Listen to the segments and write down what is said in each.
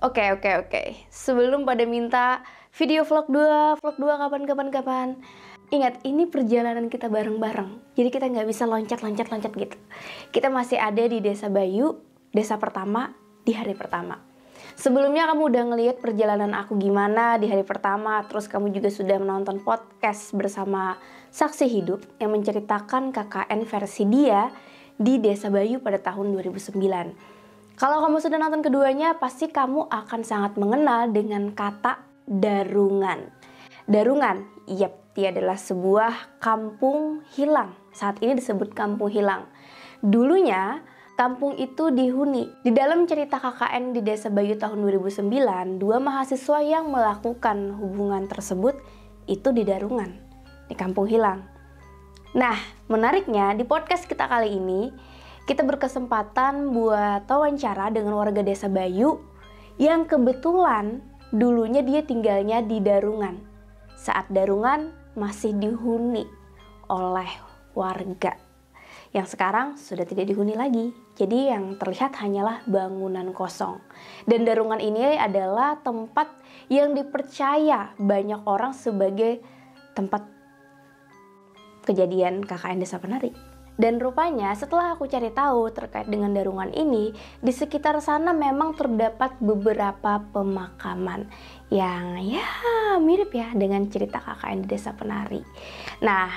Oke. Sebelum pada minta video vlog 2 kapan. Ingat, ini perjalanan kita bareng-bareng. Jadi kita nggak bisa loncat gitu. Kita masih ada di Desa Bayu, desa pertama, di hari pertama. Sebelumnya kamu udah ngelihat perjalanan aku gimana di hari pertama, terus kamu juga sudah menonton podcast bersama Saksi Hidup yang menceritakan KKN versi dia di Desa Bayu pada tahun 2009. Kalau kamu sudah nonton keduanya, pasti kamu akan sangat mengenal dengan kata Darungan. Darungan, dia adalah sebuah kampung hilang. Saat ini disebut kampung hilang. Dulunya, kampung itu dihuni. Di dalam cerita KKN di Desa Bayu tahun 2009, 2 mahasiswa yang melakukan hubungan tersebut itu di Darungan, di kampung hilang. Nah, menariknya di podcast kita kali ini, kita berkesempatan buat wawancara dengan warga Desa Bayu yang kebetulan dulunya dia tinggalnya di Darungan. Saat Darungan masih dihuni oleh warga yang sekarang sudah tidak dihuni lagi. Jadi yang terlihat hanyalah bangunan kosong. Dan Darungan ini adalah tempat yang dipercaya banyak orang sebagai tempat kejadian KKN Desa Penari. Dan rupanya setelah aku cari tahu terkait dengan Darungan ini, di sekitar sana memang terdapat beberapa pemakaman yang ya mirip ya dengan cerita KKN di Desa Penari. Nah,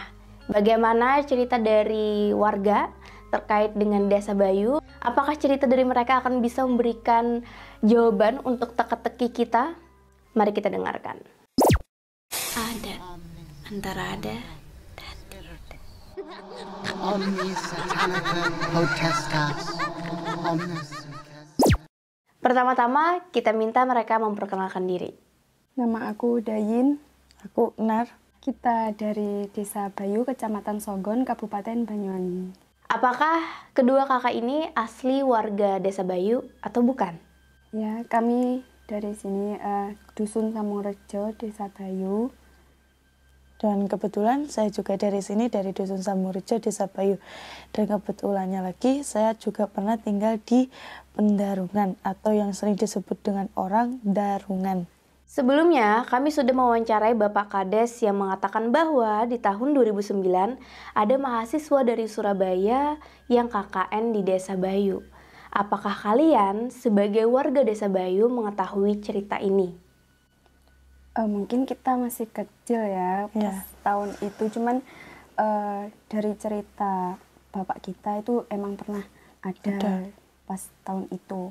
bagaimana cerita dari warga terkait dengan Desa Bayu? Apakah cerita dari mereka akan bisa memberikan jawaban untuk teka-teki kita? Mari kita dengarkan. Ada, antara ada. Omnis satanica potestas, omnes. Pertama-tama kita minta mereka memperkenalkan diri. Nama aku Dayin. Aku Nar. Kita dari Desa Bayu, Kecamatan Songgon, Kabupaten Banyuwangi. Apakah kedua kakak ini asli warga Desa Bayu atau bukan? Ya, kami dari sini Dusun Samungrejo, Desa Bayu. Dan kebetulan saya juga dari sini, dari Dusun Samungrejo, Desa Bayu. Dan kebetulannya lagi saya juga pernah tinggal di Pendarungan atau yang sering disebut dengan orang Darungan. Sebelumnya kami sudah mewawancarai Bapak Kades yang mengatakan bahwa di tahun 2009 ada mahasiswa dari Surabaya yang KKN di Desa Bayu. Apakah kalian sebagai warga Desa Bayu mengetahui cerita ini? Mungkin kita masih kecil ya pas tahun itu, cuman dari cerita bapak kita itu emang pernah ada pas tahun itu.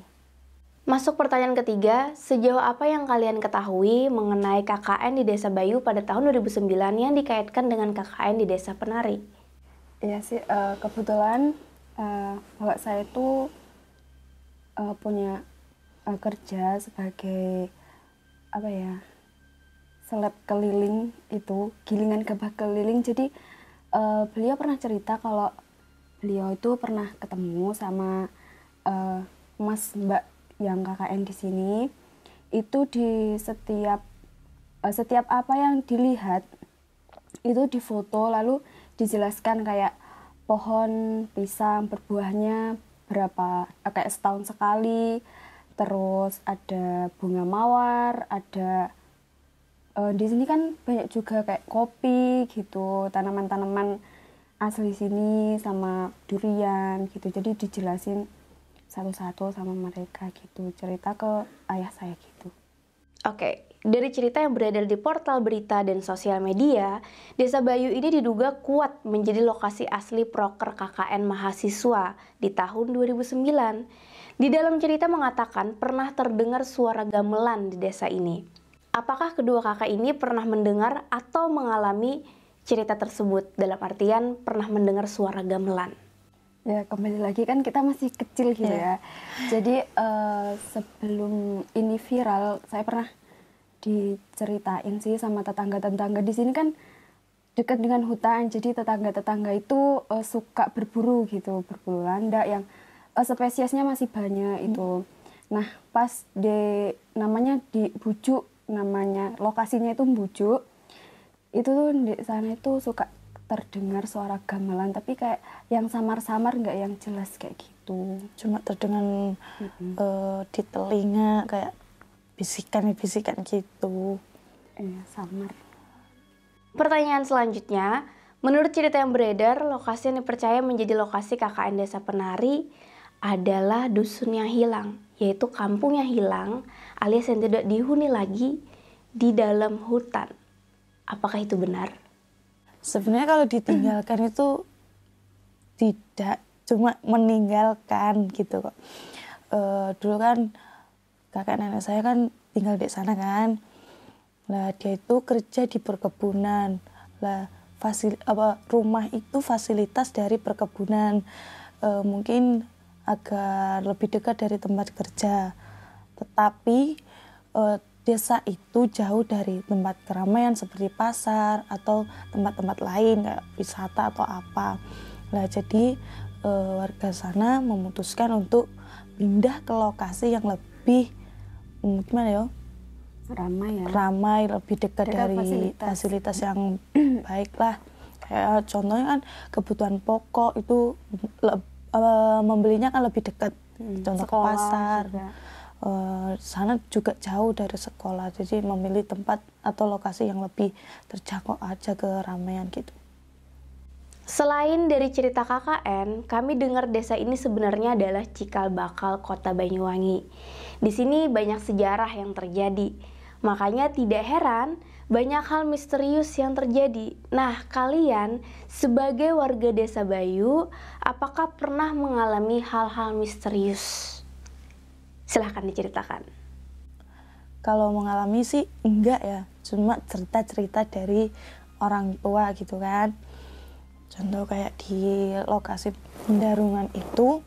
Masuk pertanyaan ketiga, sejauh apa yang kalian ketahui mengenai KKN di Desa Bayu pada tahun 2009 yang dikaitkan dengan KKN di Desa Penari? Iya sih, kebetulan bapak saya itu punya kerja sebagai apa ya, seleb keliling, itu gilingan gabah keliling. Jadi beliau pernah cerita kalau beliau itu pernah ketemu sama mas mbak yang KKN di sini. Itu di setiap apa yang dilihat itu difoto, lalu dijelaskan kayak pohon pisang berbuahnya berapa, kayak setahun sekali, terus ada bunga mawar, ada di sini kan banyak juga kayak kopi gitu, tanaman-tanaman asli sini sama durian gitu. Jadi dijelasin satu-satu sama mereka gitu, cerita ke ayah saya gitu. Oke, dari cerita yang beredar di portal berita dan sosial media, Desa Bayu ini diduga kuat menjadi lokasi asli proker KKN mahasiswa di tahun 2009. Di dalam cerita mengatakan pernah terdengar suara gamelan di desa ini. Apakah kedua kakak ini pernah mendengar atau mengalami cerita tersebut? Dalam artian pernah mendengar suara gamelan. Ya, kembali lagi kan kita masih kecil gitu ya. Jadi sebelum ini viral, saya pernah diceritain sih sama tetangga-tetangga. Di sini kan dekat dengan hutan, jadi tetangga-tetangga itu suka berburu gitu, berburu landak yang spesiesnya masih banyak itu. Nah, pas namanya di Bujuk, namanya lokasinya itu Bujuk, itu tuh di sana itu suka terdengar suara gamelan, tapi kayak yang samar-samar, nggak yang jelas kayak gitu. Cuma terdengar di telinga, kayak bisikan-bisikan gitu. Samar. Pertanyaan selanjutnya, menurut cerita yang beredar, lokasi yang dipercaya menjadi lokasi KKN Desa Penari adalah dusun yang hilang, yaitu kampung yang hilang alias yang tidak dihuni lagi di dalam hutan. Apakah itu benar? Sebenarnya kalau ditinggalkan itu tidak, cuma meninggalkan gitu kok. Dulu kan kakek nenek saya kan tinggal di sana kan. Lah dia itu kerja di perkebunan. Lah rumah itu fasilitas dari perkebunan. Mungkin agar lebih dekat dari tempat kerja. Tetapi desa itu jauh dari tempat keramaian seperti pasar atau tempat-tempat lain kayak wisata atau apa. Nah, jadi warga sana memutuskan untuk pindah ke lokasi yang lebih gimana ya? Ramai, lebih dekat dari fasilitas yang baik lah. Kayak contohnya kan kebutuhan pokok itu membelinya kan lebih dekat. Contoh ke pasar. Sana juga jauh dari sekolah, jadi memilih tempat atau lokasi yang lebih terjangkau aja ke keramaian gitu. Selain dari cerita KKN, kami dengar desa ini sebenarnya adalah cikal bakal kota Banyuwangi. Di sini banyak sejarah yang terjadi, makanya tidak heran banyak hal misterius yang terjadi. Nah, kalian sebagai warga desa Bayu, apakah pernah mengalami hal-hal misterius? Silahkan diceritakan. Kalau mengalami sih enggak ya, cuma cerita-cerita dari orang tua gitu kan. Contoh kayak di lokasi pendarungan itu,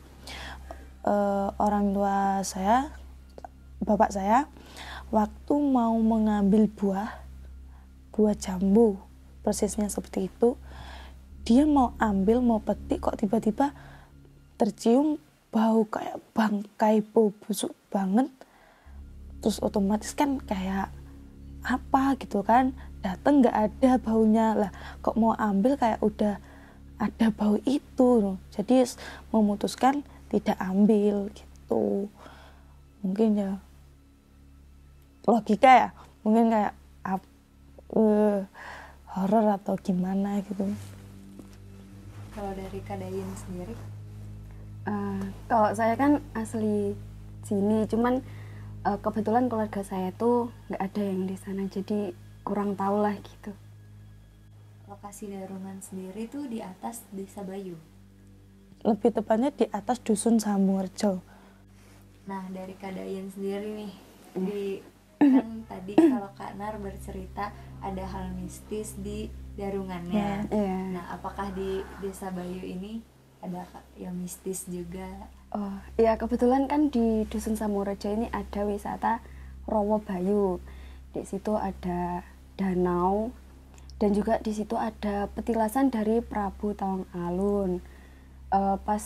orang tua saya, bapak saya, waktu mau mengambil buah jambu, persisnya seperti itu, dia mau ambil, mau petik, kok tiba-tiba tercium bau kayak bangkai, bau busuk banget. Terus otomatis kan kayak apa gitu kan, dateng nggak ada baunya lah, kok mau ambil kayak udah ada bau itu. Jadi memutuskan tidak ambil gitu. Mungkin ya logika ya, mungkin kayak horor atau gimana gitu. Kalau dari Kak Dayin sendiri? Kalau saya kan asli sini, cuman kebetulan keluarga saya tuh nggak ada yang di sana, jadi kurang tahu lah gitu. Lokasi darungan sendiri tuh di atas Desa Bayu. Lebih tepatnya di atas Dusun Samurjo. Nah, dari Kak Dayin sendiri nih, kan tadi kalau Kak Nar bercerita ada hal mistis di darungannya. Nah, apakah di Desa Bayu ini ada yang mistis juga? Oh ya, kebetulan kan di Dusun Samurjo ini ada wisata Rowo Bayu. Di situ ada danau dan juga di situ ada petilasan dari Prabu Tawang Alun. Pas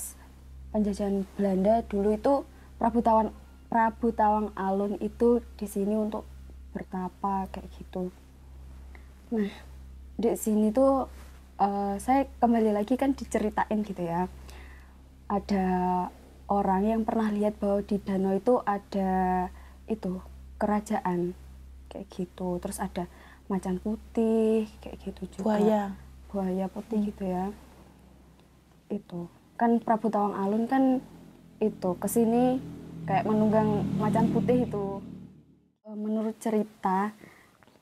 penjajahan Belanda dulu itu Prabu Tawang Alun itu di sini untuk bertapa kayak gitu. Nah, di sini tuh saya kembali lagi kan diceritain gitu ya, ada orang yang pernah lihat bahwa di danau itu ada itu kerajaan kayak gitu, terus ada macan putih kayak gitu juga, buaya putih gitu ya. Itu kan Prabu Tawang Alun kan itu kesini kayak menunggang macan putih itu. Menurut cerita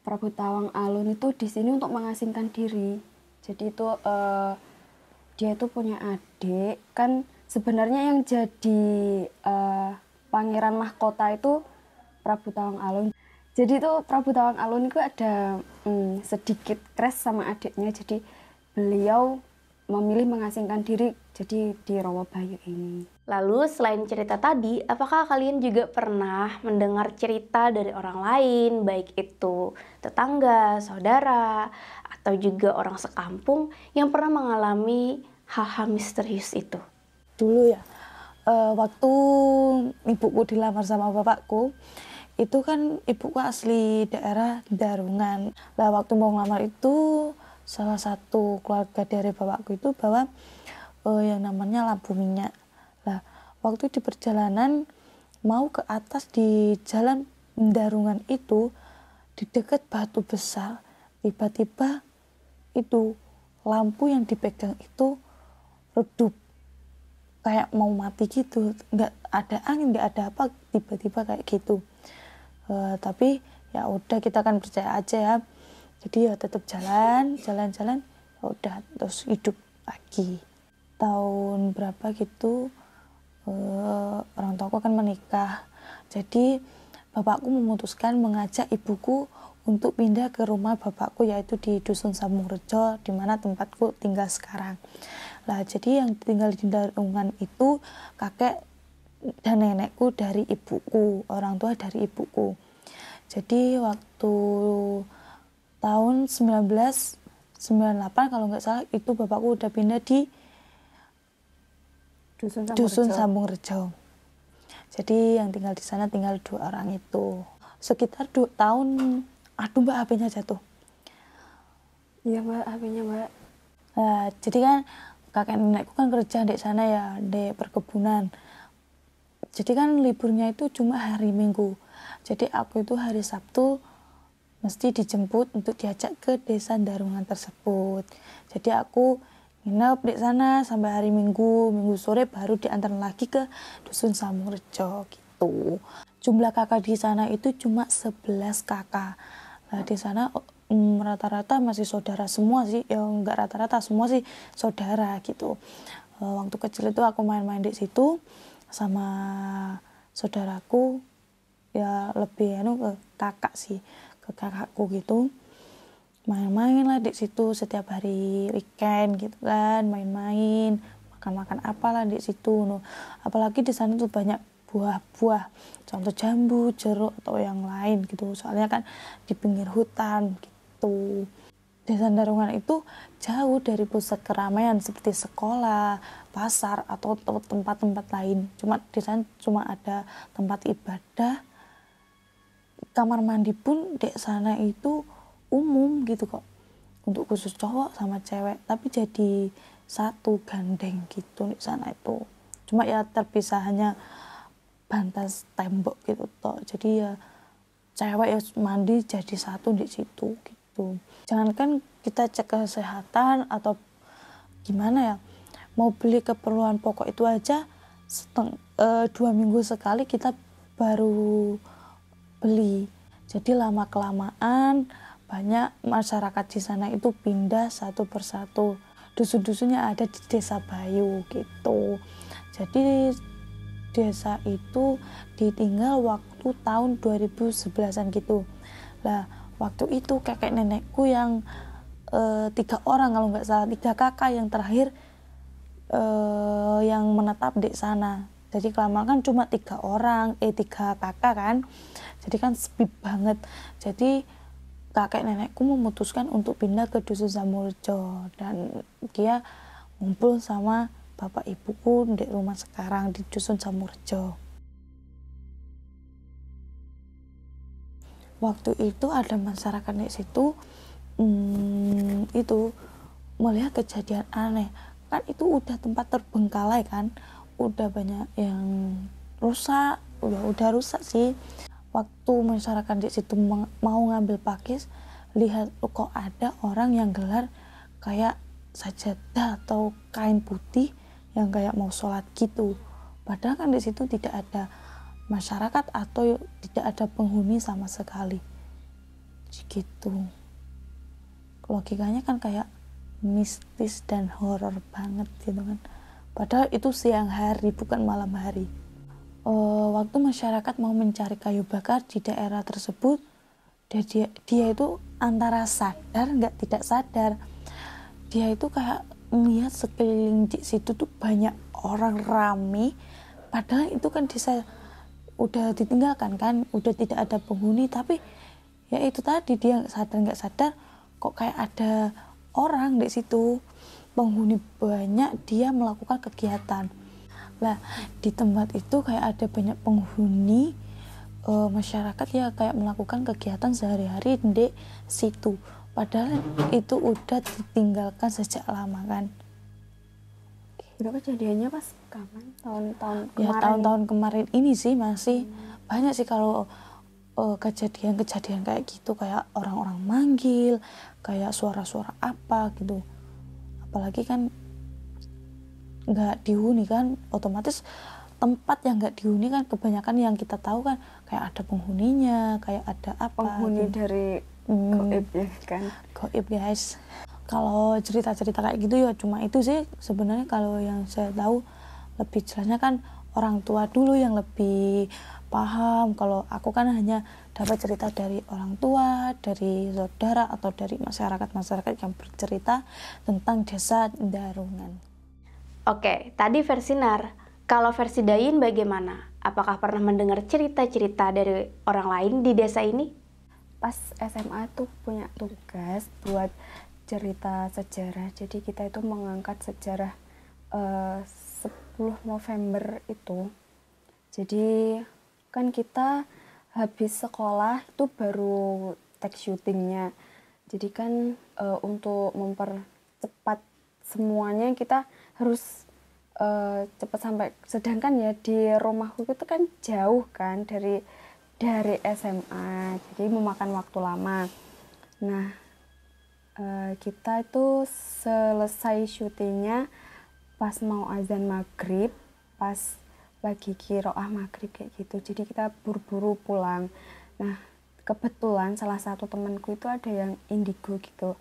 Prabu Tawang Alun itu di sini untuk mengasingkan diri. Jadi itu dia itu punya adik, kan sebenarnya yang jadi pangeran mahkota itu Prabu Tawang Alun. Jadi itu Prabu Tawang Alun itu ada sedikit crash sama adiknya, jadi beliau memilih mengasingkan diri jadi di Rowo Bayu ini. Lalu selain cerita tadi, apakah kalian juga pernah mendengar cerita dari orang lain, baik itu tetangga, saudara, atau juga orang sekampung yang pernah mengalami hal-hal misterius itu? Dulu ya, waktu ibuku dilamar sama bapakku, itu kan ibuku asli daerah Darungan. Lah waktu mau ngelamar itu, salah satu keluarga dari bapakku itu bawa yang namanya lampu minyak. Lah waktu di perjalanan mau ke atas di jalan pendarungan itu di dekat batu besar, tiba-tiba itu lampu yang dipegang itu redup kayak mau mati gitu, nggak ada angin, nggak ada apa, tiba-tiba kayak gitu. Tapi ya udah, kita kan percaya aja ya, jadi ya tetap jalan, ya udah terus hidup lagi. Tahun berapa gitu orang tuaku kan menikah, jadi bapakku memutuskan mengajak ibuku untuk pindah ke rumah bapakku, yaitu di Dusun Sambungrejo, di mana tempatku tinggal sekarang. Lah jadi yang tinggal di Darungan itu kakek dan nenekku dari ibuku, orang tua dari ibuku. Jadi waktu tahun 1998 kalau nggak salah itu bapakku udah pindah di Dusun Sambungrejo. Jadi yang tinggal di sana tinggal 2 orang itu. Sekitar 2 tahun, aduh Mbak, HP-nya jatuh. Iya Mbak, HP-nya Mbak. Nah, jadi kan kakek nenekku kan kerja di sana ya, di perkebunan. Jadi kan liburnya itu cuma hari Minggu. Jadi aku itu hari Sabtu mesti dijemput untuk diajak ke desa Darungan tersebut. Jadi aku nginep di sana sampai hari Minggu sore baru diantar lagi ke Dusun Sambungrejo gitu. Jumlah kakak di sana itu cuma 11 kakak. Nah di sana rata-rata masih saudara semua sih, ya enggak rata-rata, semua sih saudara gitu. Waktu kecil itu aku main-main di situ sama saudaraku, ya lebih ke kakak sih, ke kakakku gitu. Main-main lah di situ setiap hari weekend gitu kan, main-main, makan-makan apalah di situ. No. Apalagi di sana tuh banyak buah-buah, contoh jambu, jeruk atau yang lain gitu. Soalnya kan di pinggir hutan gitu. Desa Darungan itu jauh dari pusat keramaian seperti sekolah, pasar atau tempat-tempat lain. Cuma di sana cuma ada tempat ibadah, kamar mandi pun di sana itu umum gitu kok, untuk khusus cowok sama cewek, tapi jadi satu gandeng gitu di sana itu. Cuma ya terpisah hanya bantas tembok gitu toh. Jadi ya cewek ya mandi jadi satu di situ gitu. Jangankan kita cek kesehatan atau gimana ya, mau beli keperluan pokok itu aja 2 minggu sekali kita baru beli. Jadi lama kelamaan banyak masyarakat di sana itu pindah satu persatu. Dusun-dusunnya ada di Desa Bayu gitu. Jadi desa itu ditinggal waktu tahun 2011-an gitu. Lah waktu itu kakek nenekku yang 3 orang kalau nggak salah, 3 kakak yang terakhir yang menetap di sana. Jadi kelamaan kan cuma 3 kakak kan. Jadi kan sepi banget. Jadi kakek nenekku memutuskan untuk pindah ke Dusun Sambungrejo dan dia ngumpul sama bapak ibuku di rumah sekarang di Dusun Sambungrejo. Waktu itu ada masyarakat di situ itu melihat kejadian aneh. Kan itu udah tempat terbengkalai kan, udah banyak yang rusak, udah rusak sih. Waktu masyarakat di situ mau ngambil pakis, lihat kok ada orang yang gelar kayak sajadah atau kain putih yang kayak mau sholat gitu. Padahal kan di situ tidak ada masyarakat atau tidak ada penghuni sama sekali. Gitu. Logikanya kan kayak mistis dan horor banget gitu kan. Padahal itu siang hari bukan malam hari. Waktu masyarakat mau mencari kayu bakar di daerah tersebut, dia itu antara sadar nggak tidak sadar. Dia itu kayak melihat sekeliling di situ tuh banyak orang rame, padahal itu kan desa udah ditinggalkan kan, udah tidak ada penghuni, tapi ya itu tadi dia nggak sadar kok kayak ada orang di situ, penghuni banyak, dia melakukan kegiatan. Lah di tempat itu kayak ada banyak penghuni, masyarakat ya kayak melakukan kegiatan sehari-hari di situ, padahal itu udah ditinggalkan sejak lama kan. Itu kejadiannya pas kapan? Tahun-tahun Ya kemarin? tahun-tahun kemarin ini sih masih banyak sih. Kalau kejadian-kejadian kayak gitu, kayak orang-orang manggil, kayak suara-suara apa gitu. Apalagi kan nggak dihuni kan, otomatis tempat yang nggak dihuni kan kebanyakan yang kita tahu kan kayak ada penghuninya, kayak ada apa penghuni gitu. dari goib ya kan. Goib guys. Kalau cerita-cerita kayak gitu ya cuma itu sih sebenarnya. Kalau yang saya tahu lebih jelasnya kan orang tua dulu yang lebih paham. Kalau aku kan hanya dapat cerita dari orang tua, dari saudara, atau dari masyarakat yang bercerita tentang desa Darungan. Oke, tadi versi Nar. Kalau versi Dayin bagaimana? Apakah pernah mendengar cerita-cerita dari orang lain di desa ini? Pas SMA tuh punya tugas buat cerita sejarah. Jadi kita itu mengangkat sejarah 10 November itu. Jadi kan kita habis sekolah itu baru take syutingnya. Jadi kan untuk mempercepat semuanya kita harus cepat sampai. Sedangkan ya di rumahku itu kan jauh kan dari SMA. Jadi memakan waktu lama. Nah, kita itu selesai syutingnya pas mau azan maghrib, pas lagi qiraah maghrib kayak gitu. Jadi kita buru-buru pulang. Nah, kebetulan salah satu temanku itu ada yang indigo gitu.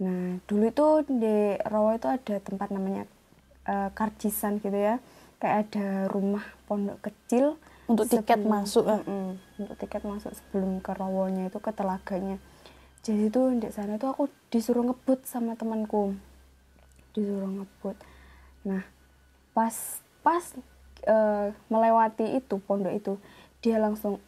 Nah, dulu itu di Rawa itu ada tempat namanya Karcisan gitu ya. Kayak ada rumah pondok kecil Untuk tiket masuk ya? Untuk tiket masuk sebelum ke Rawonya itu, ke telaganya. Jadi itu di sana tuh aku disuruh ngebut sama temanku. Disuruh ngebut. Nah, pas melewati itu pondok itu, dia langsung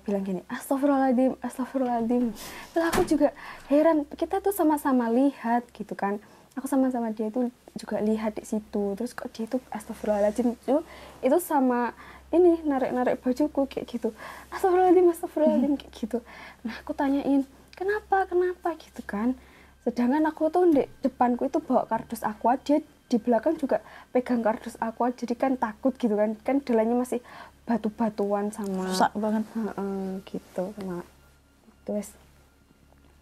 bilang gini, astagfirullahaladzim, astagfirullahaladzim. Terus aku juga heran, kita tuh sama-sama lihat gitu kan. Aku sama-sama dia tuh juga lihat di situ. Terus kok dia tuh astagfirullahaladzim itu sama ini narik-narik bajuku kayak gitu. Astagfirullahaladzim, astagfirullahaladzim kayak gitu. Nah, aku tanyain, kenapa gitu kan. Sedangkan aku tuh di depanku itu bawa kardus aqua, dia di belakang juga pegang kardus aqua, jadi kan takut gitu kan jalannya masih batu-batuan sama rusak banget gitu sama terus.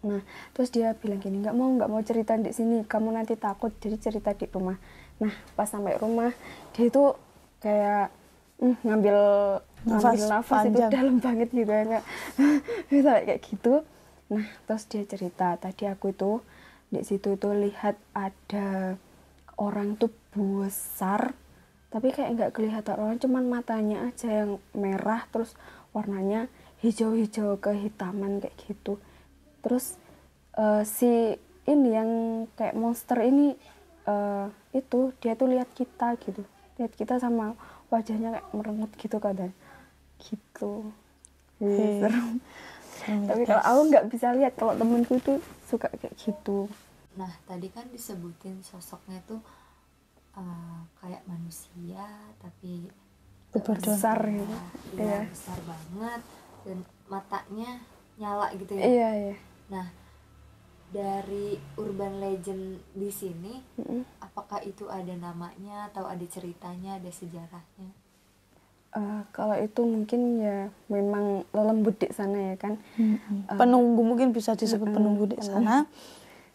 Nah, terus dia bilang gini, nggak mau cerita di sini, kamu nanti takut, jadi cerita di rumah. Nah, pas sampai rumah dia itu kayak ngambil nafas itu dalam banget gitu ya, kayak gitu. Nah, terus dia cerita, tadi aku itu di situ itu lihat ada orang tuh besar, tapi kayak nggak kelihatan orang, cuman matanya aja yang merah, terus warnanya hijau-hijau kehitaman kayak gitu. Terus si ini yang kayak monster ini itu dia tuh lihat kita sama wajahnya kayak merengut gitu kadang gitu. Serem. Tapi kalau aku nggak bisa lihat, kalau temenku itu suka kayak gitu. Nah, tadi kan disebutin sosoknya tuh kayak manusia tapi besar gitu. Iya, besar banget dan matanya nyala gitu ya. Iya. Nah, dari urban legend di sini, apakah itu ada namanya atau ada ceritanya, ada sejarahnya? Kalau itu mungkin ya memang lelembut di sana ya kan. Penunggu mungkin bisa disebut penunggu di sana.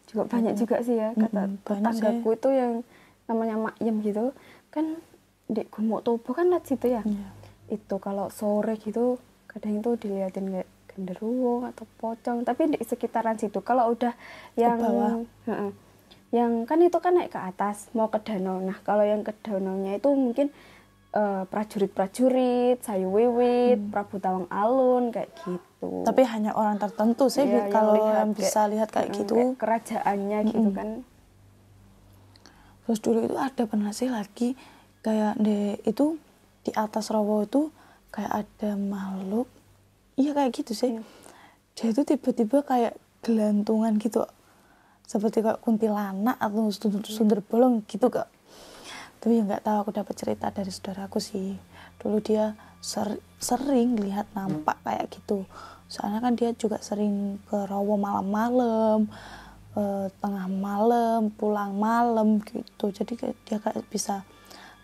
Juga banyak juga sih ya kata tetanggaku itu yang namanya Mak Yem gitu kan, di Gumuk Tobo kan lihat situ ya. Itu kalau sore gitu kadang itu dilihatin kayak genderuwo atau pocong, tapi di sekitaran situ. Kalau udah yang yang kan itu kan naik ke atas mau ke danau. Nah, kalau yang ke danaunya itu mungkin prajurit-prajurit, Sayu Wiwit, Prabu Tawang Alun kayak gitu. Tapi hanya orang tertentu sih ya, kalau yang bisa lihat kayak gitu. Kayak kerajaannya gitu kan. Terus dulu itu ada pernah sih lagi kayak di atas rawa itu kayak ada makhluk. Iya kayak gitu sih. Dia itu tiba-tiba kayak gelantungan gitu. Seperti kayak kuntilanak atau sundel bolong gitu kak. Tapi nggak tahu, aku dapat cerita dari saudaraku sih. Dulu dia sering lihat nampak kayak gitu. Soalnya kan dia juga sering ke rawa malam-malam, tengah malam, pulang malam gitu. Jadi dia kayak bisa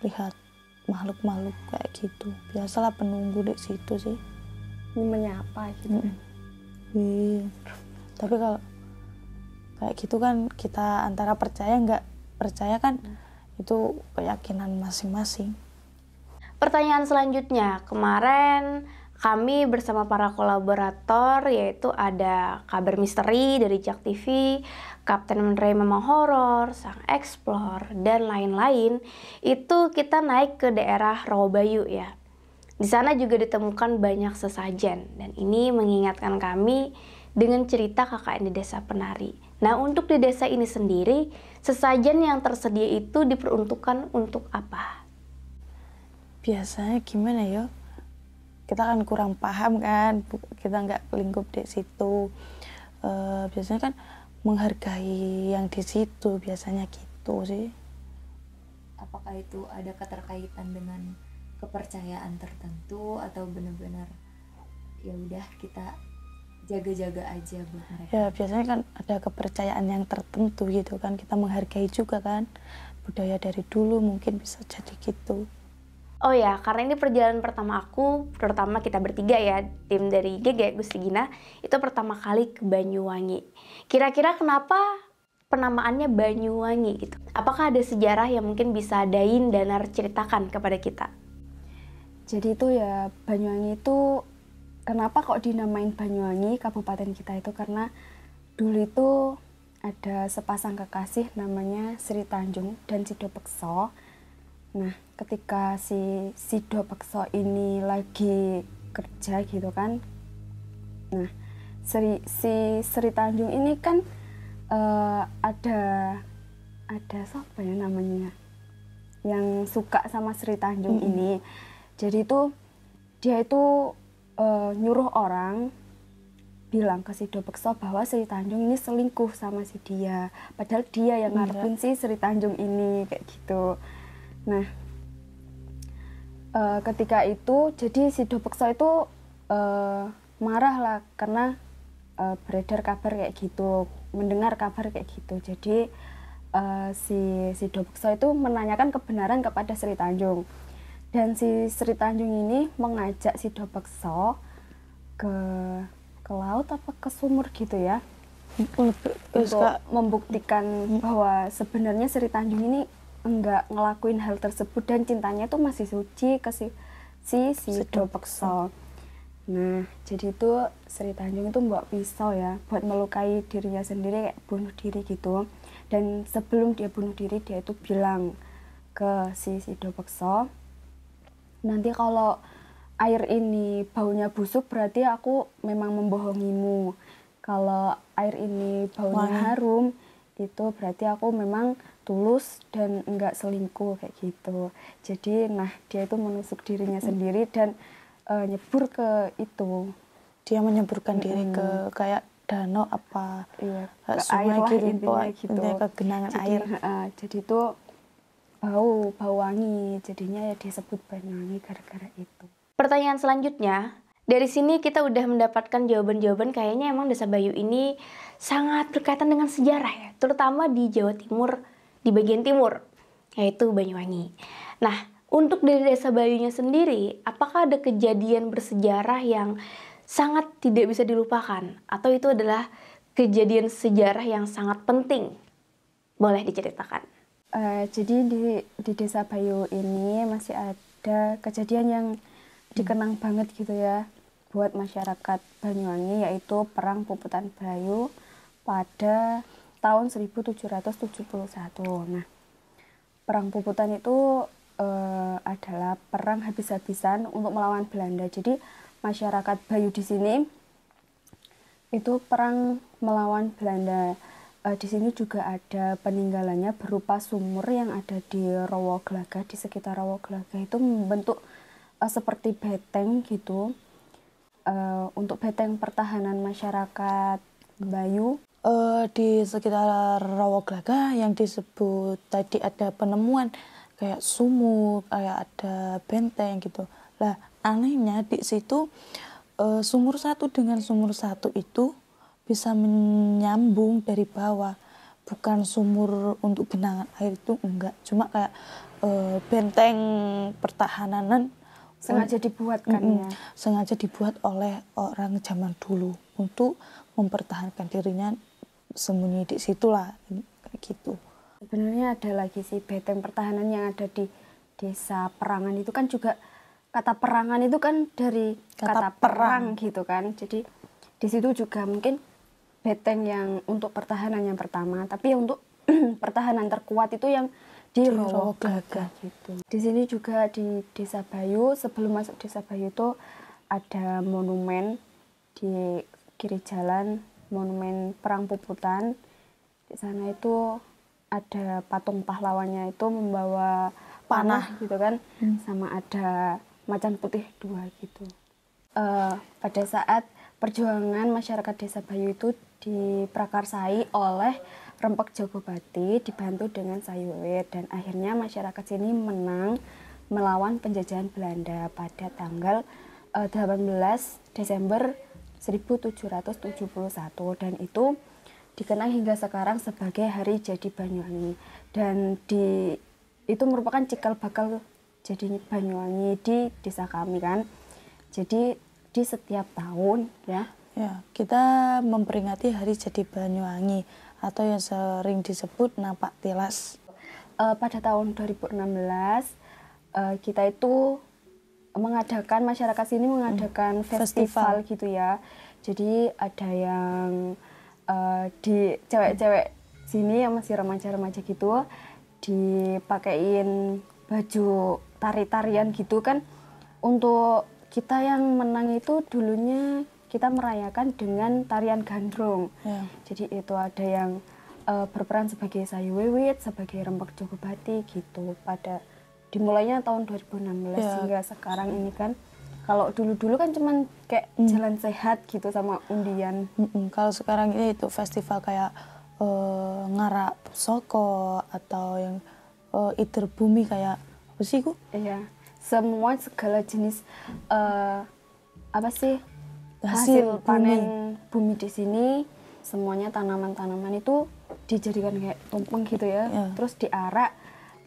lihat makhluk-makhluk kayak gitu. Biasalah penunggu di situ sih. menyapa gitu. Iya. Tapi kalau kayak gitu kan kita antara percaya nggak percaya kan itu keyakinan masing-masing. Pertanyaan selanjutnya, kemarin kami bersama para kolaborator yaitu ada Kabar Misteri dari Jak TV, Kapten Menre Memang Horor, Sang Explore, dan lain-lain. Itu kita naik ke daerah Rawabayu ya. Di sana juga ditemukan banyak sesajen dan ini mengingatkan kami dengan cerita KKN di Desa Penari. Nah, untuk di desa ini sendiri, sesajen yang tersedia itu diperuntukkan untuk apa? Biasanya gimana ya? Kita kan kurang paham kan, kita nggak lingkup di situ. Biasanya kan menghargai yang di situ, biasanya gitu sih. Apakah itu ada keterkaitan dengan kepercayaan tertentu atau benar-benar ya udah kita jaga-jaga aja buat mereka? Ya biasanya kan ada kepercayaan yang tertentu gitu kan, kita menghargai juga kan budaya dari dulu, mungkin bisa jadi gitu. Oh ya, karena ini perjalanan pertama aku, terutama kita bertiga ya, tim dari GG Gusti Gina, itu pertama kali ke Banyuwangi. Kira-kira kenapa penamaannya Banyuwangi gitu? Apakah ada sejarah yang mungkin bisa Dain dan Nar ceritakan kepada kita? Jadi itu ya, Banyuwangi itu kenapa kok dinamain Banyuwangi kabupaten kita itu, karena dulu itu ada sepasang kekasih namanya Sri Tanjung dan Sido Pekso. Nah, ketika si Sido Pekso ini lagi kerja gitu kan, nah si Sri Tanjung ini kan ada siapa ya namanya yang suka sama Sri Tanjung ini. Jadi itu dia itu nyuruh orang bilang ke Sido Pekso bahwa Sri Tanjung ini selingkuh sama si dia, padahal dia yang ngarepin si Sri Tanjung ini kayak gitu. Nah, ketika itu jadi Sido Pekso itu marah lah karena beredar kabar kayak gitu, mendengar kabar kayak gitu. Jadi si Sido Pekso itu menanyakan kebenaran kepada Sri Tanjung, dan si Sri Tanjung ini mengajak Sido Pekso ke laut apa ke sumur gitu ya, untuk membuktikan bahwa sebenarnya Sri Tanjung ini enggak ngelakuin hal tersebut dan cintanya itu masih suci ke si Sido Pekso. Nah, jadi itu Sri Tanjung itu bawa pisau ya buat melukai dirinya sendiri, kayak bunuh diri gitu. Dan sebelum dia bunuh diri, dia itu bilang ke si Sido Pekso, nanti kalau air ini baunya busuk berarti aku memang membohongimu. Kalau air ini baunya harum, itu berarti aku memang tulus dan enggak selingkuh kayak gitu. Jadi nah dia itu menusuk dirinya sendiri dan nyebur ke itu. Dia menyeburkan diri ke kayak danau apa ke sungai air lah gitu, intinya gitu. Ke genangan air. Jadi itu bau wangi, jadinya ya disebut Banyuwangi gara-gara itu. Pertanyaan selanjutnya, dari sini kita udah mendapatkan jawaban-jawaban kayaknya emang Desa Bayu ini sangat berkaitan dengan sejarah ya, terutama di Jawa Timur, di bagian timur, yaitu Banyuwangi. Nah, untuk dari Desa Bayunya sendiri, apakah ada kejadian bersejarah yang sangat tidak bisa dilupakan? Atau itu adalah kejadian sejarah yang sangat penting? Boleh diceritakan. Jadi di Desa Bayu ini masih ada kejadian yang dikenang banget gitu ya buat masyarakat Banyuwangi, yaitu Perang Puputan Bayu pada tahun 1771. Nah, Perang Puputan itu adalah perang habis-habisan untuk melawan Belanda. Jadi masyarakat Bayu di sini itu perang melawan Belanda. Di sini juga ada peninggalannya berupa sumur yang ada di Rawa Glaga, di sekitar Rawa Glaga itu membentuk seperti beteng gitu, untuk beteng pertahanan masyarakat Bayu. Di sekitar Rawa Glaga yang disebut tadi ada penemuan kayak sumur, kayak ada benteng gitu. Lah anehnya di situ sumur satu dengan sumur satu itu bisa menyambung dari bawah, bukan sumur untuk genangan air itu enggak, cuma kayak benteng pertahanan sengaja dibuat kan ya. Sengaja dibuat oleh orang zaman dulu untuk mempertahankan dirinya sembunyi di situlah kayak gitu. Sebenarnya ada lagi sih benteng pertahanan yang ada di desa Perangan itu kan juga, kata Perangan itu kan dari kata perang gitu kan. Jadi di situ juga mungkin benteng yang untuk pertahanan yang pertama, tapi yang untuk pertahanan terkuat itu yang di Rowo Gagah gitu. Di sini juga di Desa Bayu, sebelum masuk Desa Bayu itu ada monumen di kiri jalan, monumen Perang Puputan. Di sana itu ada patung pahlawannya itu membawa panah gitu kan, sama ada macan putih 2 gitu. Pada saat perjuangan masyarakat Desa Bayu itu diprakarsai oleh Rempek Jogobati dibantu dengan Sayuwit, dan akhirnya masyarakat sini menang melawan penjajahan Belanda pada tanggal 18 Desember 1771, dan itu dikenang hingga sekarang sebagai Hari Jadi Banyuwangi, dan itu merupakan cikal bakal jadi Banyuwangi di desa kami kan. Jadi di setiap tahun ya kita memperingati Hari Jadi Banyuwangi atau yang sering disebut Napak Tilas. Pada tahun 2016 kita itu mengadakan, masyarakat sini mengadakan festival gitu ya. Jadi ada yang di cewek-cewek sini yang masih remaja-remaja gitu dipakein baju tari-tarian gitu kan. Untuk kita yang menang itu dulunya kita merayakan dengan tarian gandrung. Jadi itu ada yang berperan sebagai Sayuwit, sebagai Rempek Jogobati gitu. Dimulainya tahun 2016 hingga sekarang ini kan. Kalau dulu-dulu kan cuman kayak jalan sehat gitu sama undian. Kalau sekarang ini itu festival kayak ngarak soko atau yang Ider Bumi kayak apa sih ku? Iya, semua segala jenis hasil panen bumi di sini, semuanya tanaman-tanaman itu dijadikan kayak tumpeng gitu ya. Terus diarak.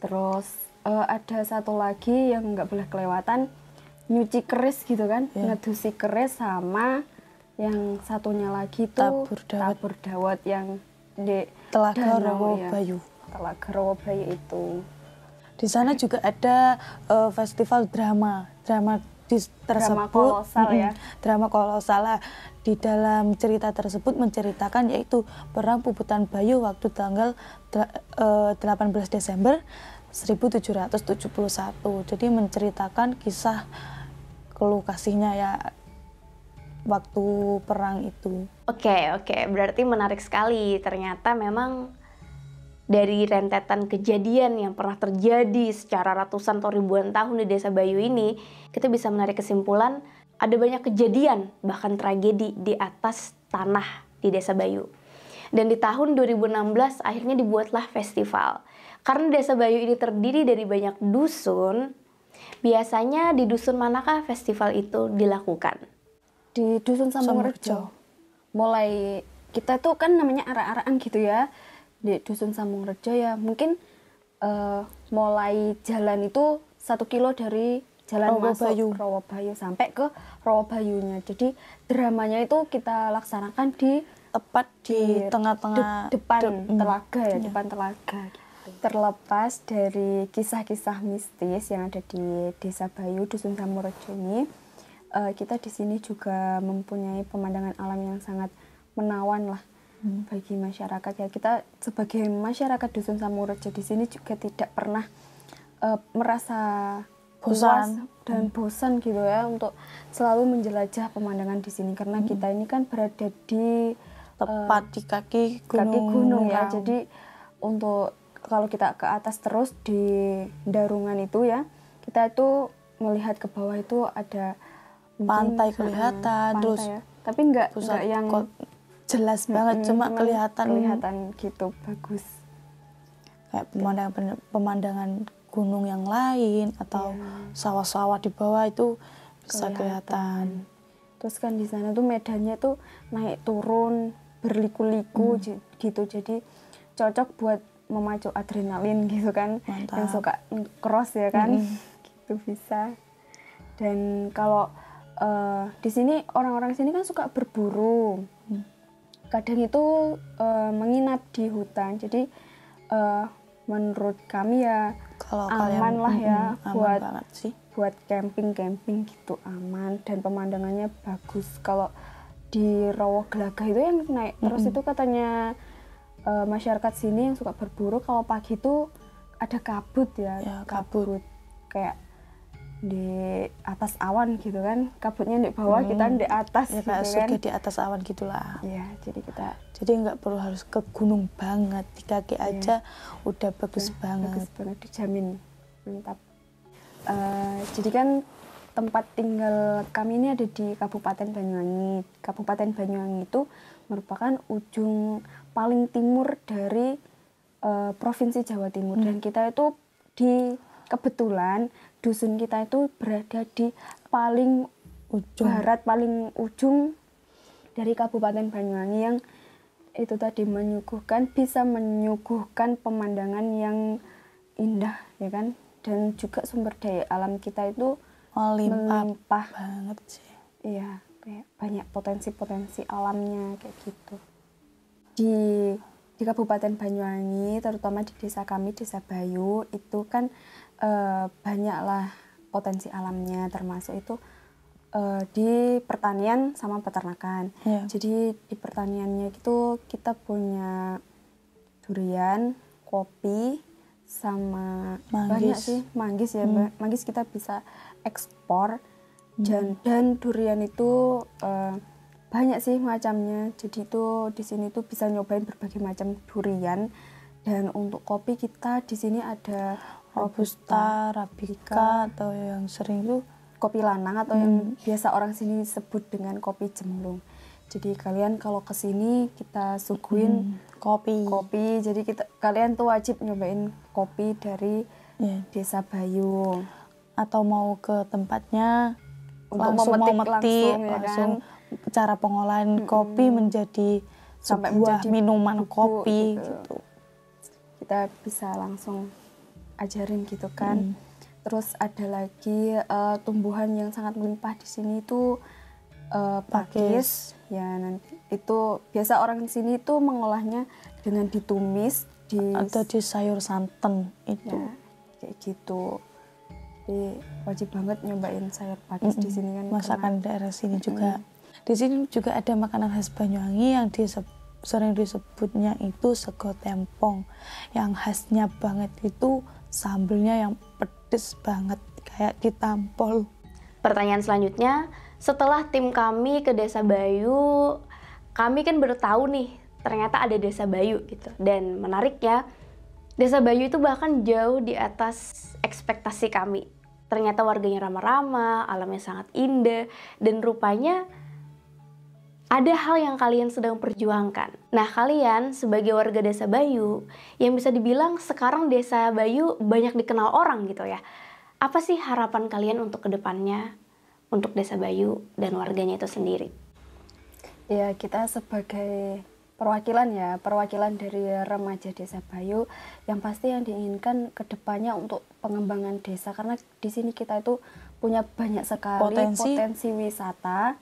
Terus ada satu lagi yang nggak boleh kelewatan, nyuci keris gitu kan, ngedusi keris, sama yang satunya lagi tuh tabur dawet yang di Telaga Rowo Bayu. Telaga Rowo Bayu itu. Di sana juga ada festival drama tersebut, kolosal ya. Drama kolosal lah. Di dalam cerita tersebut menceritakan yaitu Perang Puputan Bayu waktu tanggal 18 Desember 1771. Jadi menceritakan kisah keluh kasihnya ya waktu perang itu. Oke, berarti menarik sekali. Ternyata memang dari rentetan kejadian yang pernah terjadi secara ratusan atau ribuan tahun di Desa Bayu ini, kita bisa menarik kesimpulan ada banyak kejadian, bahkan tragedi di atas tanah di Desa Bayu. Dan di tahun 2016 akhirnya dibuatlah festival. Karena Desa Bayu ini terdiri dari banyak dusun, biasanya di dusun manakah festival itu dilakukan? Di Dusun Sambungrejo. Mulai kita tuh kan namanya arak-arakan gitu ya. Di Dusun Sambungrejo ya mungkin mulai jalan itu 1 kilo dari jalan masuk Rowo Bayu sampai ke Rowo Bayunya. Jadi dramanya itu kita laksanakan tepat di tengah-tengah depan telaga ya, depan telaga gitu. Terlepas dari kisah-kisah mistis yang ada di Desa Bayu, Dusun Sambungrejo ini, kita di sini juga mempunyai pemandangan alam yang sangat menawan lah bagi masyarakat ya. Kita sebagai masyarakat Dusun Sambungrejo di sini juga tidak pernah merasa puas dan bosan gitu ya untuk selalu menjelajah pemandangan di sini, karena kita ini kan berada di tepat di kaki gunung ya. Jadi untuk kalau kita ke atas terus di Darungan itu ya, kita itu melihat ke bawah itu ada pantai kelihatan, terus ya. Tapi enggak yang jelas banget, cuma kelihatan gitu, bagus. Kayak pemandangan gunung yang lain atau sawah-sawah di bawah itu bisa kelihatan. Terus kan di sana tuh medannya tuh naik turun berliku-liku gitu, jadi cocok buat memacu adrenalin gitu kan. Mantap. Yang suka cross ya kan. Gitu bisa. Dan kalau di sini orang-orang sini kan suka berburu. Kadang itu menginap di hutan. Jadi menurut kami ya Kalau aman kalian lah ya aman banget sih. buat camping gitu, aman dan pemandangannya bagus. Kalau di Rowo Gelagah itu yang naik terus itu katanya masyarakat sini yang suka berburu kalau pagi itu ada kabut ya, kabut kayak di atas awan gitu kan, kabutnya di bawah, kita di atas ya, gitu kayak kan. surga di atas awan gitulah. Iya, jadi nggak perlu harus ke gunung banget, di kaki aja udah bagus banget. Bagus banget, dijamin mantap. Jadi kan tempat tinggal kami ini ada di Kabupaten Banyuwangi. Kabupaten Banyuwangi itu merupakan ujung paling timur dari Provinsi Jawa Timur. Dan kita itu kebetulan dusun kita itu berada di paling barat, paling ujung dari Kabupaten Banyuwangi yang itu tadi bisa menyuguhkan pemandangan yang indah ya kan, dan juga sumber daya alam kita itu melimpah banget sih. Iya, kayak banyak potensi-potensi alamnya kayak gitu. Di Kabupaten Banyuwangi, terutama di desa kami, Desa Bayu, itu kan banyaklah potensi alamnya, termasuk itu di pertanian sama peternakan. Jadi di pertaniannya itu kita punya durian, kopi, sama banyak sih manggis ya. Manggis kita bisa ekspor dan durian itu banyak sih macamnya. Jadi itu di sini tuh bisa nyobain berbagai macam durian. Dan untuk kopi kita di sini ada Robusta, Arabica, atau yang sering tuh kopi lanang atau yang biasa orang sini sebut dengan kopi jemblung. Jadi kalian kalau ke sini kita suguhin kopi. Jadi kalian tuh wajib nyobain kopi dari Desa Bayu. Atau mau ke tempatnya untuk memetik langsung cara pengolahan kopi menjadi sampai sebuah menjadi minuman buku, kopi gitu. Kita bisa langsung ajarin gitu kan. Terus ada lagi tumbuhan yang sangat melimpah di sini itu pakis. Ya, nanti itu biasa orang di sini itu mengolahnya dengan ditumis atau di sayur santan itu. Ya, kayak gitu. Jadi wajib banget nyobain sayur pakis di sini kan. Masakan daerah sini juga. Di sini juga ada makanan khas Banyuwangi yang sering disebutnya itu sego tempong. Yang khasnya banget itu sambelnya yang pedes banget kayak ditampol. Pertanyaan selanjutnya, setelah tim kami ke Desa Bayu, kami kan baru tahu nih ternyata ada Desa Bayu gitu. Dan menariknya, Desa Bayu itu bahkan jauh di atas ekspektasi kami. Ternyata warganya ramah-ramah, alamnya sangat indah, dan rupanya ada hal yang kalian sedang perjuangkan. Nah, kalian sebagai warga Desa Bayu, yang bisa dibilang sekarang Desa Bayu banyak dikenal orang gitu ya. Apa sih harapan kalian untuk kedepannya, untuk Desa Bayu dan warganya itu sendiri? Ya, kita sebagai perwakilan dari remaja Desa Bayu, yang pasti yang diinginkan kedepannya untuk pengembangan desa, karena di sini kita itu punya banyak sekali potensi wisata.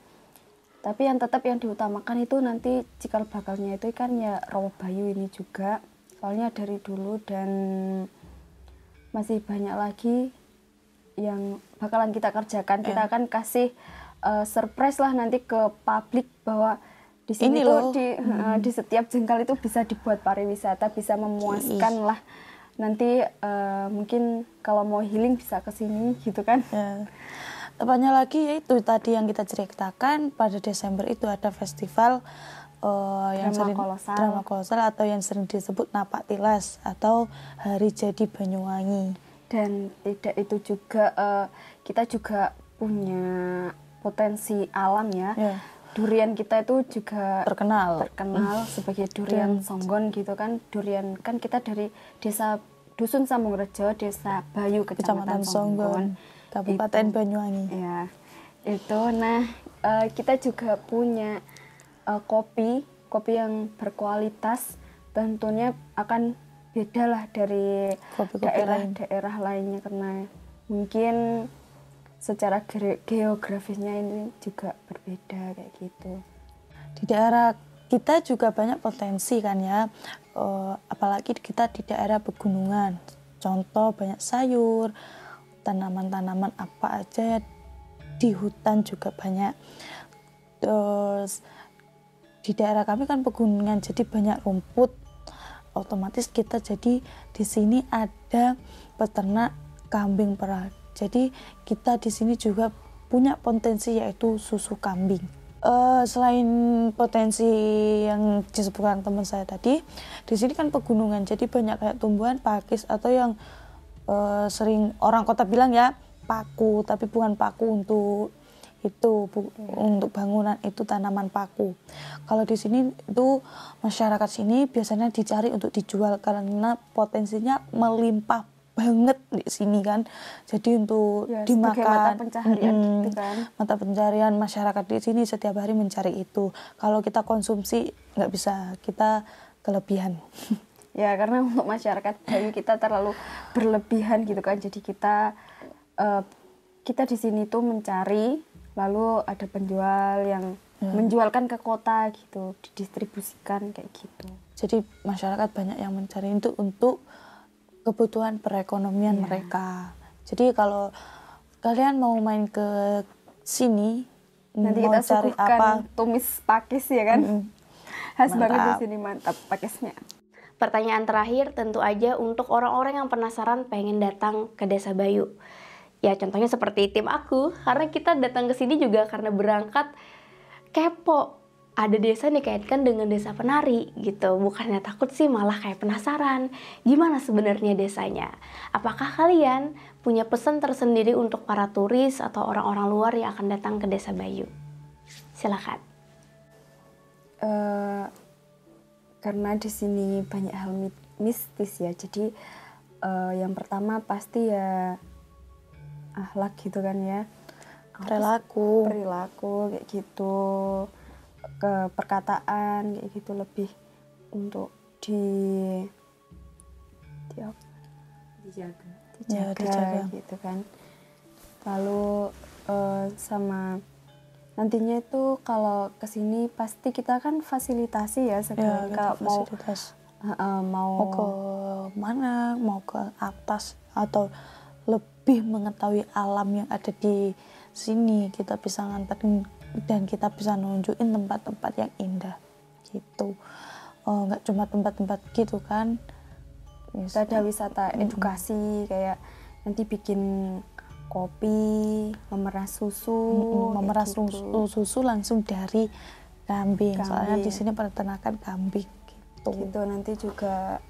Tapi yang tetap yang diutamakan itu nanti cikal bakalnya itu kan ya Rowo Bayu ini juga. Soalnya dari dulu dan masih banyak lagi yang bakalan kita kerjakan. Kita akan kasih surprise lah nanti ke publik bahwa di sini tuh di setiap jengkal itu bisa dibuat pariwisata, bisa memuaskan lah. Nanti mungkin kalau mau healing bisa ke sini gitu kan. Tepatnya lagi yaitu tadi yang kita ceritakan, pada Desember itu ada festival drama kolosal atau yang sering disebut Napak Tilas atau Hari Jadi Banyuwangi. Dan tidak itu juga kita juga punya potensi alam ya. Durian kita itu juga terkenal sebagai durian Songgon gitu kan. Durian kan kita dari desa Dusun Sambungrejo, Desa Bayu, Kecamatan Songgon, Kabupaten Banyuwangi. Ya, itu. Nah, kita juga punya kopi yang berkualitas, tentunya akan beda lah dari daerah-daerah lainnya, karena mungkin secara geografisnya ini juga berbeda kayak gitu. Di daerah kita juga banyak potensi kan ya, apalagi kita di daerah pegunungan. Contoh banyak sayur, tanaman-tanaman apa aja di hutan juga banyak. Terus di daerah kami kan pegunungan, jadi banyak rumput. Otomatis kita jadi di sini ada peternak kambing perah. Jadi kita di sini juga punya potensi yaitu susu kambing. Selain potensi yang disebutkan teman saya tadi, di sini kan pegunungan, jadi banyak kayak tumbuhan pakis atau yang sering orang kota bilang ya paku, tapi bukan paku untuk itu, untuk bangunan, itu tanaman paku. Kalau di sini itu masyarakat sini biasanya dicari untuk dijual karena potensinya melimpah banget di sini kan, jadi untuk Ya, dimakan, mata pencaharian gitu kan. mata pencarian masyarakat di sini setiap hari mencari itu. Kalau kita konsumsi nggak bisa, kita kelebihan. Ya karena untuk masyarakat Bayu kita terlalu berlebihan gitu kan, jadi kita di sini tuh mencari, lalu ada penjual yang menjualkan ke kota gitu, didistribusikan kayak gitu. Jadi masyarakat banyak yang mencari itu untuk kebutuhan perekonomian mereka. Jadi kalau kalian mau main ke sini, Nanti mau kita cari suguhkan apa, tumis pakis ya kan. Khas banget di Mantap. sini, mantap pakisnya. Pertanyaan terakhir tentu aja untuk orang-orang yang penasaran pengen datang ke Desa Bayu. Ya contohnya seperti tim aku, karena kita datang ke sini juga karena berangkat kepo. Ada desa dikaitkan dengan desa penari gitu. Bukannya takut sih, malah kayak penasaran. Gimana sebenarnya desanya? Apakah kalian punya pesan tersendiri untuk para turis atau orang-orang luar yang akan datang ke Desa Bayu? Silakan. Karena di sini banyak hal mistis ya, jadi yang pertama pasti ya akhlak gitu kan ya, perilaku. kayak gitu, ke perkataan kayak gitu, lebih untuk Dijaga. dijaga. gitu kan. Lalu sama nantinya itu kalau kesini pasti kita kan fasilitasi ya Ya, segala, kalau mau fasilitas. mau Mau ke mana, mau ke atas, atau lebih mengetahui alam yang ada di sini, kita bisa nganterin dan kita bisa nunjukin tempat-tempat yang indah gitu. Nggak cuma tempat-tempat gitu kan. kita ada wisata edukasi, kayak nanti bikin kopi, memerah susu, memerah kayak gitu. susu langsung dari kambing. Soalnya Kambing. di sini peternakan kambing gitu. Gitu nanti juga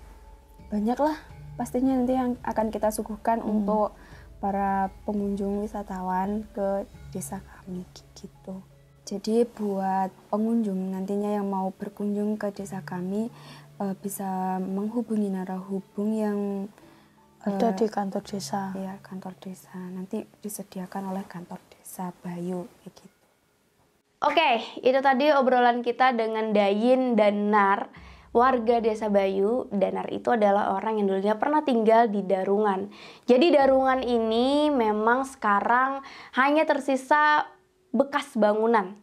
banyak lah pastinya nanti yang akan kita suguhkan untuk para pengunjung wisatawan ke desa kami gitu. Jadi buat pengunjung nantinya yang mau berkunjung ke desa kami bisa menghubungi narahubung yang Ada di kantor desa. ya kantor desa, nanti disediakan oleh kantor desa Bayu kayak gitu. Oke, itu tadi obrolan kita dengan Dayin dan Nar, warga Desa Bayu. Dan Nar itu adalah orang yang dulunya pernah tinggal di Darungan. Jadi Darungan ini memang sekarang hanya tersisa bekas bangunan.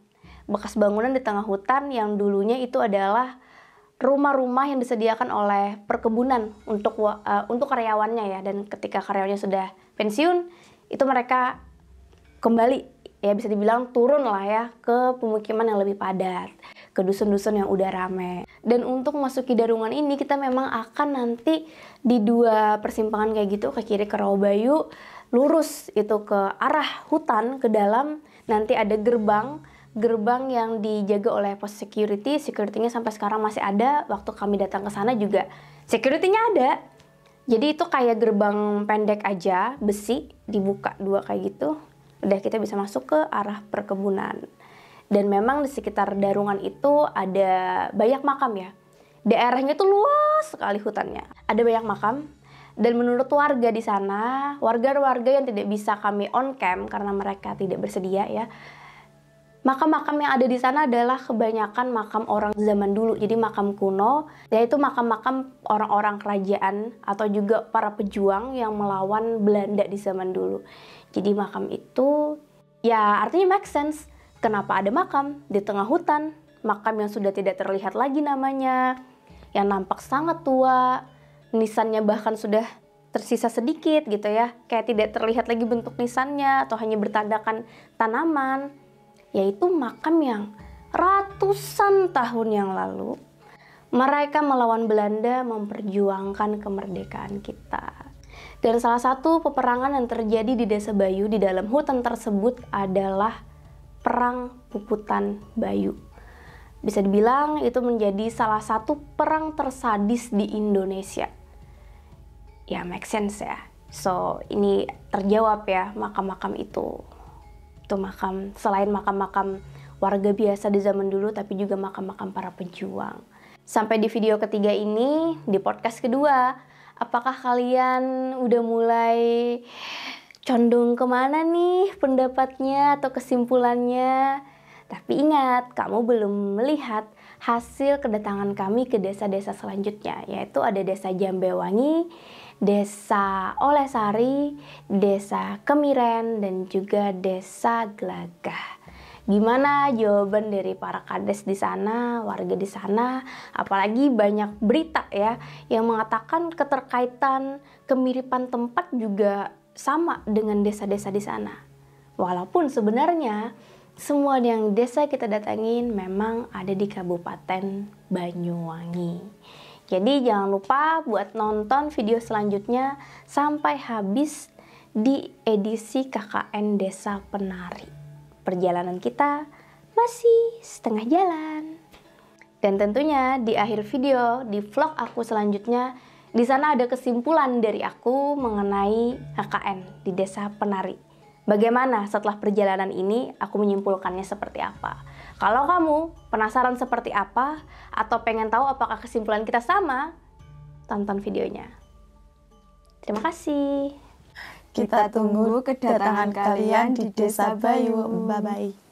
Bekas bangunan di tengah hutan yang dulunya itu adalah rumah-rumah yang disediakan oleh perkebunan untuk karyawannya ya. Dan ketika karyawannya sudah pensiun, itu mereka kembali, ya bisa dibilang turun lah ya, ke pemukiman yang lebih padat, ke dusun-dusun yang udah rame. Dan untuk masuki Darungan ini kita memang akan nanti di dua persimpangan kayak gitu, ke kiri ke Rawabayu, lurus itu ke arah hutan ke dalam, nanti ada gerbang yang dijaga oleh pos security-nya sampai sekarang masih ada. Waktu kami datang ke sana juga security-nya ada. Jadi itu kayak gerbang pendek aja, besi, dibuka dua kayak gitu. Udah kita bisa masuk ke arah perkebunan. Dan memang di sekitar Darungan itu ada banyak makam ya. Daerahnya itu luas sekali hutannya. Ada banyak makam. Dan menurut warga di sana, warga-warga yang tidak bisa kami on cam karena mereka tidak bersedia ya, Makam-makam yang ada di sana adalah kebanyakan makam orang zaman dulu, jadi makam kuno, yaitu makam-makam orang-orang kerajaan atau juga para pejuang yang melawan Belanda di zaman dulu. Jadi makam itu ya artinya make sense. Kenapa ada makam di tengah hutan, makam yang sudah tidak terlihat lagi namanya, yang nampak sangat tua, nisannya bahkan sudah tersisa sedikit gitu ya, kayak tidak terlihat lagi bentuk nisannya atau hanya bertandakan tanaman. Yaitu makam yang ratusan tahun yang lalu mereka melawan Belanda memperjuangkan kemerdekaan kita. Dan salah satu peperangan yang terjadi di Desa Bayu di dalam hutan tersebut adalah Perang Puputan Bayu. Bisa dibilang itu menjadi salah satu perang tersadis di Indonesia. Ya make sense ya. So ini terjawab ya makam-makam itu. Itu makam, selain makam-makam warga biasa di zaman dulu, tapi juga makam-makam para pejuang. Sampai di video ketiga ini, di podcast kedua, apakah kalian udah mulai condong kemana nih pendapatnya atau kesimpulannya? Tapi ingat, kamu belum melihat hasil kedatangan kami ke desa-desa selanjutnya, yaitu ada Desa Jambewangi, Desa Olesari, Desa Kemiren, dan juga Desa Glagah. Gimana jawaban dari para kades di sana, warga di sana? Apalagi banyak berita ya yang mengatakan keterkaitan kemiripan tempat juga sama dengan desa-desa di sana. Walaupun sebenarnya semua yang desa kita datangin memang ada di Kabupaten Banyuwangi. Jadi jangan lupa buat nonton video selanjutnya sampai habis di edisi KKN Desa Penari. Perjalanan kita masih setengah jalan. Dan tentunya di akhir video, di vlog aku selanjutnya, di sana ada kesimpulan dari aku mengenai KKN di Desa Penari. Bagaimana setelah perjalanan ini aku menyimpulkannya seperti apa? Kalau kamu penasaran seperti apa atau pengen tahu apakah kesimpulan kita sama, tonton videonya. Terima kasih. Kita tunggu kedatangan kalian di Desa Bayu. Bye-bye.